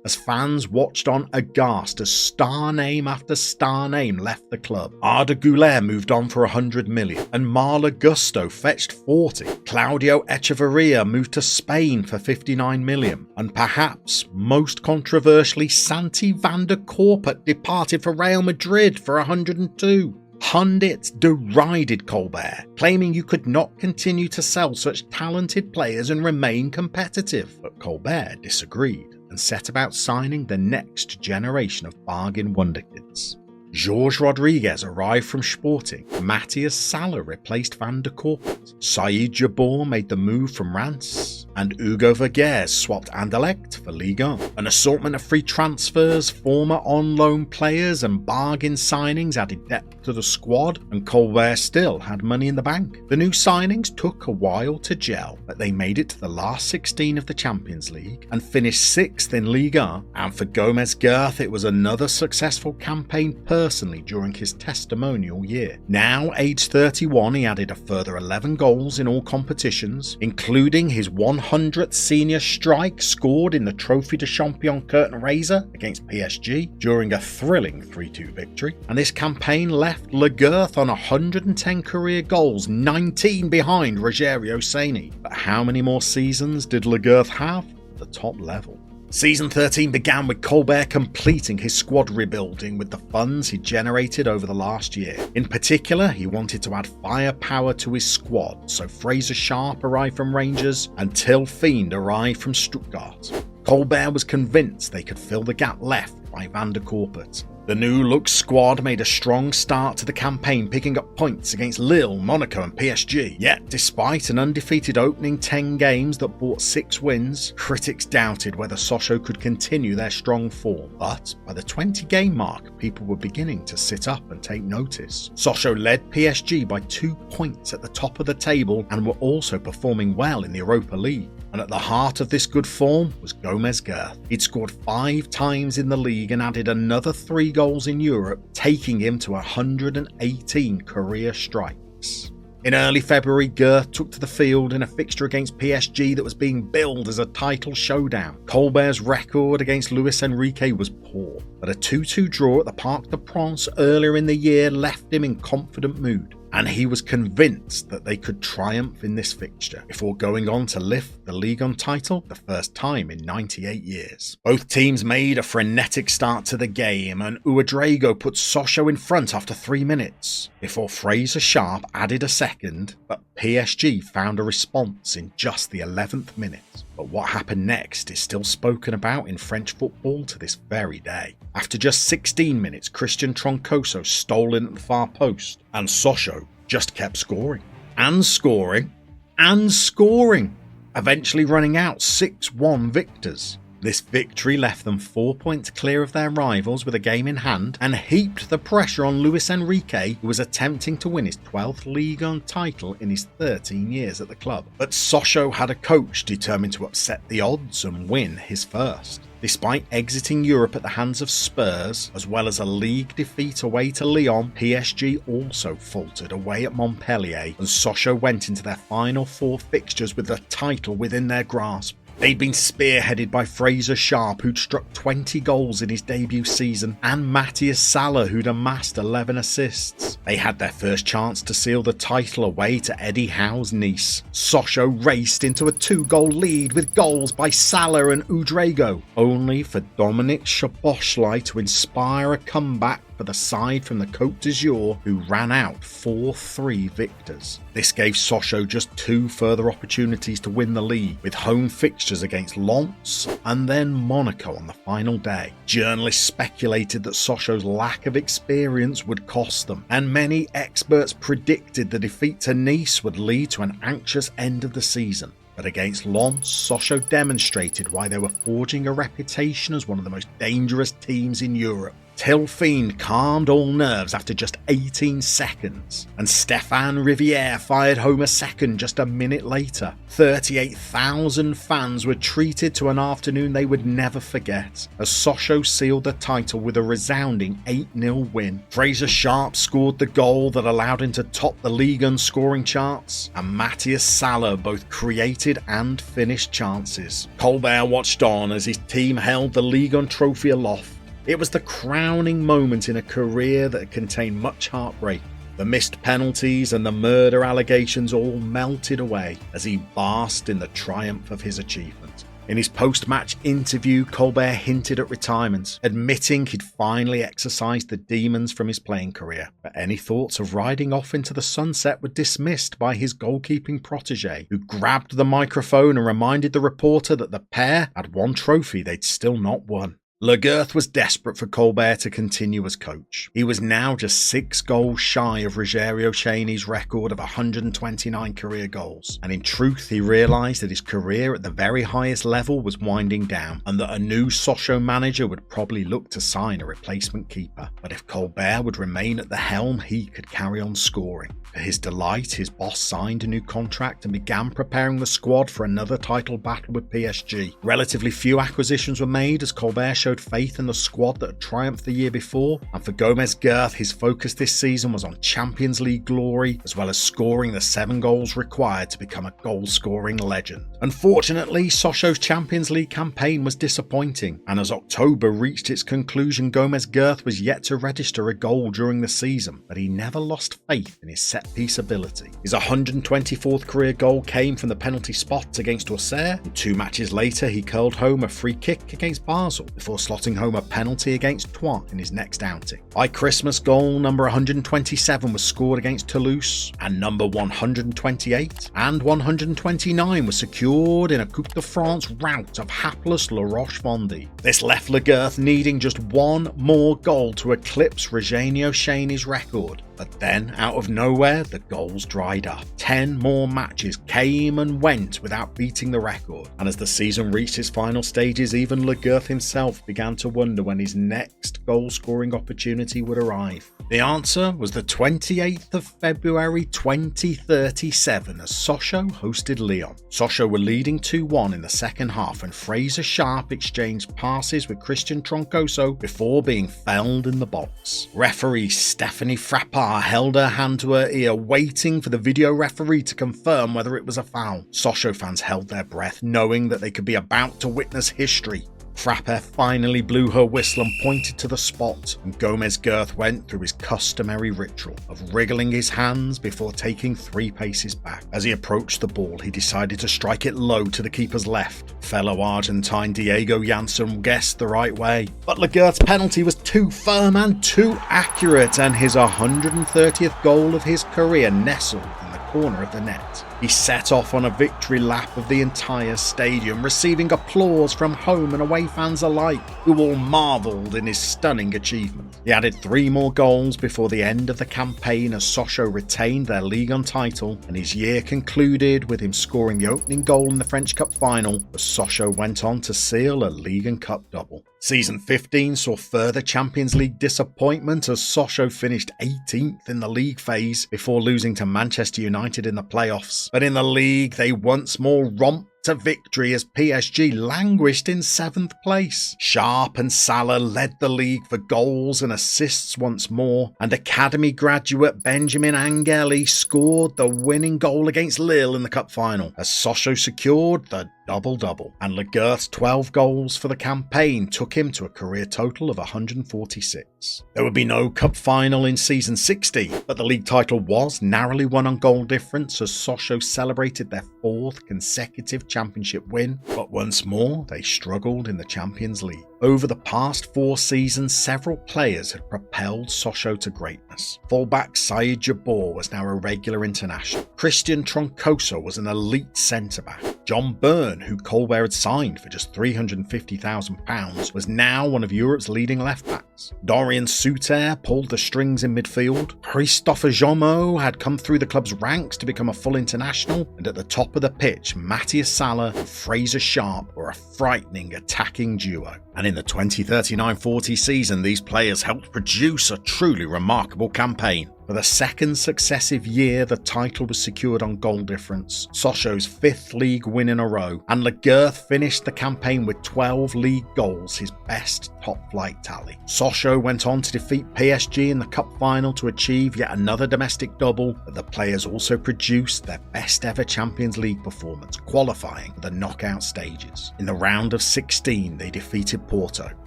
as fans watched on aghast as star name after star name left the club. Arda Güler moved on for £100 million, and Malo Gusto fetched 40. Claudio Echeverria moved to Spain for £59 million, and perhaps most controversially, Santi van der Korp departed for Real Madrid for 102. Pundits derided Colbert, claiming you could not continue to sell such talented players and remain competitive. But Colbert disagreed and set about signing the next generation of bargain wonderkids. Jorge Rodriguez arrived from Sporting, Matthias Salah replaced Van der Korp, Saïd Jabbour made the move from Reims, and Hugo Vergès swapped Anderlecht for Ligue 1. An assortment of free transfers, former on-loan players and bargain signings added depth to the squad, and Colbert still had money in the bank. The new signings took a while to gel, but they made it to the last 16 of the Champions League and finished 6th in Ligue 1, and for Gomes Gerth it was another successful campaign personally during his testimonial year. Now aged 31, he added a further 11 goals in all competitions, including his 100th senior strike scored in the Trophy de Champion curtain raiser against PSG during a thrilling 3-2 victory, and this campaign left Le Girth on 110 career goals, 19 behind Rogerio Ceni. But how many more seasons did Le Girth have at the top level? Season 13 began with Colbert completing his squad rebuilding with the funds he generated over the last year. In particular, he wanted to add firepower to his squad, so Fraser Sharp arrived from Rangers and Till Fiend arrived from Stuttgart. Colbert was convinced they could fill the gap left by Van der Korp. The new-look squad made a strong start to the campaign, picking up points against Lille, Monaco and PSG. Yet, despite an undefeated opening 10 games that brought 6 wins, critics doubted whether Sochaux could continue their strong form. But by the 20-game mark, people were beginning to sit up and take notice. Sochaux led PSG by 2 points at the top of the table and were also performing well in the Europa League. And at the heart of this good form was Gomes Gerth. He'd scored 5 times in the league and added another 3 goals in Europe, taking him to 118 career strikes. In early February, Girth took to the field in a fixture against PSG that was being billed as a title showdown. Colbert's record against Luis Enrique was poor, but a 2-2 draw at the Parc des Princes earlier in the year left him in confident mood, and he was convinced that they could triumph in this fixture before going on to lift the Ligue 1 title the first time in 98 years. Both teams made a frenetic start to the game, and Ouedraogo put Sochaux in front after 3 minutes, before Fraser Sharp added a second, but PSG found a response in just the 11th minute. But what happened next is still spoken about in French football to this very day. After just 16 minutes, Christian Troncoso stole in at the far post, and Sochaux just kept scoring. And scoring. And scoring. Eventually running out 6-1 victors. This victory left them 4 points clear of their rivals with a game in hand and heaped the pressure on Luis Enrique, who was attempting to win his 12th Ligue 1 title in his 13 years at the club. But Sochaux had a coach determined to upset the odds and win his first. Despite exiting Europe at the hands of Spurs, as well as a league defeat away to Lyon, PSG also faltered away at Montpellier, and Sochaux went into their final 4 fixtures with the title within their grasp. They'd been spearheaded by Fraser Sharp, who'd struck 20 goals in his debut season, and Matthias Salah, who'd amassed 11 assists. They had their first chance to seal the title away to Eddie Howe's Nice. Sochaux raced into a 2-goal lead with goals by Salah and Udrago, only for Dominic Szoboszlai to inspire a comeback for the side from the Côte d'Azur, who ran out 4-3 victors. This gave Sochaux just 2 further opportunities to win the league, with home fixtures against Lens and then Monaco on the final day. Journalists speculated that Sochaux's lack of experience would cost them, and many experts predicted the defeat to Nice would lead to an anxious end of the season. But against Lens, Sochaux demonstrated why they were forging a reputation as one of the most dangerous teams in Europe. Till Fiend calmed all nerves after just 18 seconds, and Stéphane Rivière fired home a second just a minute later. 38,000 fans were treated to an afternoon they would never forget, as Sochaux sealed the title with a resounding 8-0 win. Fraser Sharp scored the goal that allowed him to top the Ligue 1 scoring charts, and Matthias Salah both created and finished chances. Colbear watched on as his team held the Ligue 1 trophy aloft. It was the crowning moment in a career that contained much heartbreak. The missed penalties and the murder allegations all melted away as he basked in the triumph of his achievement. In his post-match interview, Colbear hinted at retirement, admitting he'd finally exorcised the demons from his playing career. But any thoughts of riding off into the sunset were dismissed by his goalkeeping protege, who grabbed the microphone and reminded the reporter that the pair had one trophy they'd still not won. Girth was desperate for Colbert to continue as coach. He was now just 6 goals shy of Rogerio Cheney's record of 129 career goals, and in truth he realised that his career at the very highest level was winding down, and that a new Sochaux manager would probably look to sign a replacement keeper. But if Colbert would remain at the helm, he could carry on scoring. To his delight, his boss signed a new contract and began preparing the squad for another title battle with PSG. Relatively few acquisitions were made as Colbert showed faith in the squad that had triumphed the year before, and for Gomes Gerth, his focus this season was on Champions League glory, as well as scoring the 7 goals required to become a goal-scoring legend. Unfortunately, Sochaux's Champions League campaign was disappointing, and as October reached its conclusion, Gomes Gerth was yet to register a goal during the season, but he never lost faith in his set-piece ability. His 124th career goal came from the penalty spot against Auxerre, and 2 matches later he curled home a free kick against Basel, before slotting home a penalty against Troyes in his next outing. By Christmas, goal number 127 was scored against Toulouse, and number 128 and 129 were secured in a Coupe de France rout of hapless La Roche-Vendée. This left Girth needing just 1 more goal to eclipse Rogerio Cheney's record. But then, out of nowhere, the goals dried up. 10 more matches came and went without beating the record, and as the season reached its final stages, even Girth himself began to wonder when his next goal-scoring opportunity would arrive. The answer was the 28th of February 2037 as Sochaux hosted Lyon. Sochaux were leading 2-1 in the second half, and Fraser Sharp exchanged passes with Christian Troncoso before being felled in the box. Referee Stephanie Frappard held her hand to her ear, waiting for the video referee to confirm whether it was a foul. Sochaux fans held their breath, knowing that they could be about to witness history. Frappard finally blew her whistle and pointed to the spot, and Gomes Gerth went through his customary ritual of wriggling his hands before taking 3 paces back. As he approached the ball, he decided to strike it low to the keeper's left. Fellow Argentine Diego Janssen guessed the right way, but Gerth's penalty was too firm and too accurate, and his 130th goal of his career nestled in the corner of the net. He set off on a victory lap of the entire stadium, receiving applause from home and away fans alike, who all marvelled in his stunning achievement. He added 3 more goals before the end of the campaign as Sochaux retained their Ligue 1 title, and his year concluded with him scoring the opening goal in the French Cup final, as Sochaux went on to seal a Ligue and Cup double. Season 15 saw further Champions League disappointment as Sochaux finished 18th in the league phase before losing to Manchester United in the playoffs. But in the league, they once more romped to victory as PSG languished in 7th place. Sharp and Salah led the league for goals and assists once more, and academy graduate Benjamin Angeli scored the winning goal against Lille in the cup final as Sochaux secured the double-double, and Girth's 12 goals for the campaign took him to a career total of 146. There would be no cup final in season 60, but the league title was narrowly won on goal difference as Sochaux celebrated their 4th consecutive championship win, but once more they struggled in the Champions League. Over the past 4 seasons, several players had propelled Sochaux to greatness. Fullback Saïd Jabbour was now a regular international. Christian Troncoso was an elite centre-back. John Byrne, who Colbear had signed for just £350,000, was now one of Europe's leading left-backs. Dorian Souter pulled the strings in midfield. Christophe Jomo had come through the club's ranks to become a full international, and at the top of the pitch, Matthias Salah and Fraser Sharp were a frightening attacking duo. And in the 2039-40 season, these players helped produce a truly remarkable campaign. For the 2nd successive year, the title was secured on goal difference, Sochaux's 5th league win in a row, and Girth finished the campaign with 12 league goals, his best top-flight tally. Sochaux went on to defeat PSG in the cup final to achieve yet another domestic double, but the players also produced their best ever Champions League performance, qualifying for the knockout stages. In the round of 16, they defeated Porto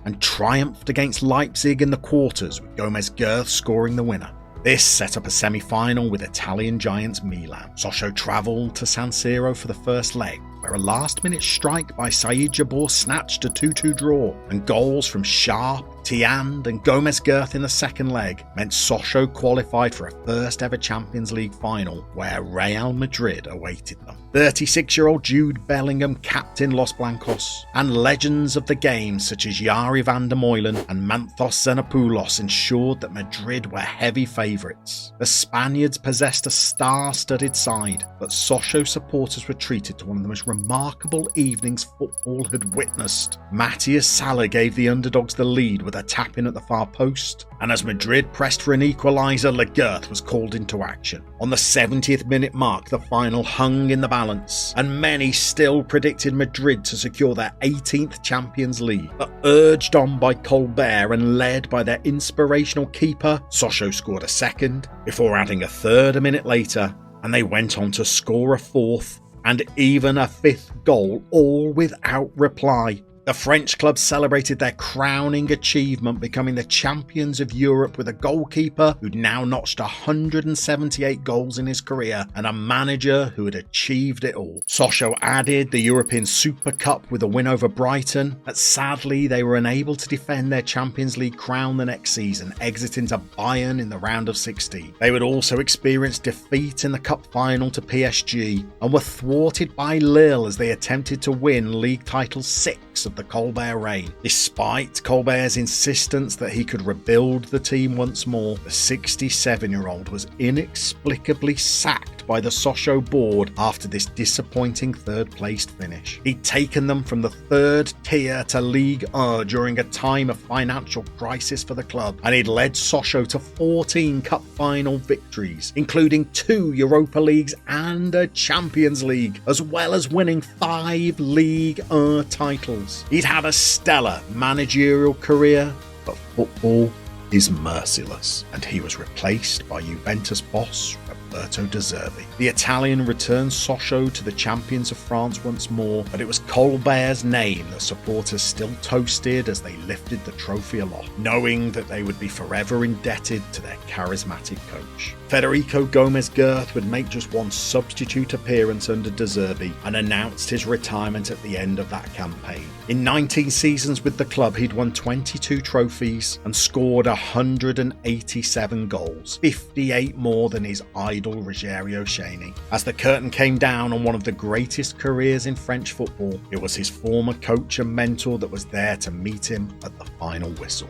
and triumphed against Leipzig in the quarters, with Gomes Gerth scoring the winner. This set up a semi-final with Italian giants Milan. Sochaux travelled to San Siro for the first leg, where a last-minute strike by Saïd Jabbour snatched a 2-2 draw, and goals from Sharp, Tiand and Gomes Gerth in the second leg meant Sochaux qualified for a first-ever Champions League final, where Real Madrid awaited them. 36-year-old Jude Bellingham captained Los Blancos, and legends of the game such as Yari van der Meulen and Manthos Xenopoulos ensured that Madrid were heavy favourites. The Spaniards possessed a star-studded side, but Sochaux supporters were treated to one of the most remarkable evenings football had witnessed. Matthias Salah gave the underdogs the lead with a tap-in at the far post, and as Madrid pressed for an equaliser, Girth was called into action. On the 70th minute mark, the final hung in the balance, and many still predicted Madrid to secure their 18th Champions League. But urged on by Colbear and led by their inspirational keeper, Sochaux scored a second, before adding a third a minute later, and they went on to score a 4th, and even a 5th goal, all without reply. The French club celebrated their crowning achievement, becoming the champions of Europe with a goalkeeper who'd now notched 178 goals in his career and a manager who had achieved it all. Sochaux added the European Super Cup with a win over Brighton, but sadly they were unable to defend their Champions League crown the next season, exiting to Bayern in the round of 16. They would also experience defeat in the cup final to PSG and were thwarted by Lille as they attempted to win league title 6 of the Colbear reign. Despite Colbert's insistence that he could rebuild the team once more, the 67-year-old was inexplicably sacked by the Sochaux board after this disappointing third-placed finish. He'd taken them from the 3rd tier to Ligue 1 during a time of financial crisis for the club, and he'd led Sochaux to 14 cup final victories, including 2 Europa Leagues and a Champions League, as well as winning 5 Ligue 1 titles. He'd had a stellar managerial career, but football is merciless, and he was replaced by Juventus boss Roberto De Zerbi. The Italian returned Sochaux to the champions of France once more, but it was Colbert's name that supporters still toasted as they lifted the trophy aloft, knowing that they would be forever indebted to their charismatic coach. Federico Gomes Gerth would make just one substitute appearance under De Zerbi and announced his retirement at the end of that campaign. In 19 seasons with the club, he'd won 22 trophies and scored 187 goals, 58 more than his idol idol Rogério Ceni. As the curtain came down on one of the greatest careers in French football, it was his former coach and mentor that was there to meet him at the final whistle.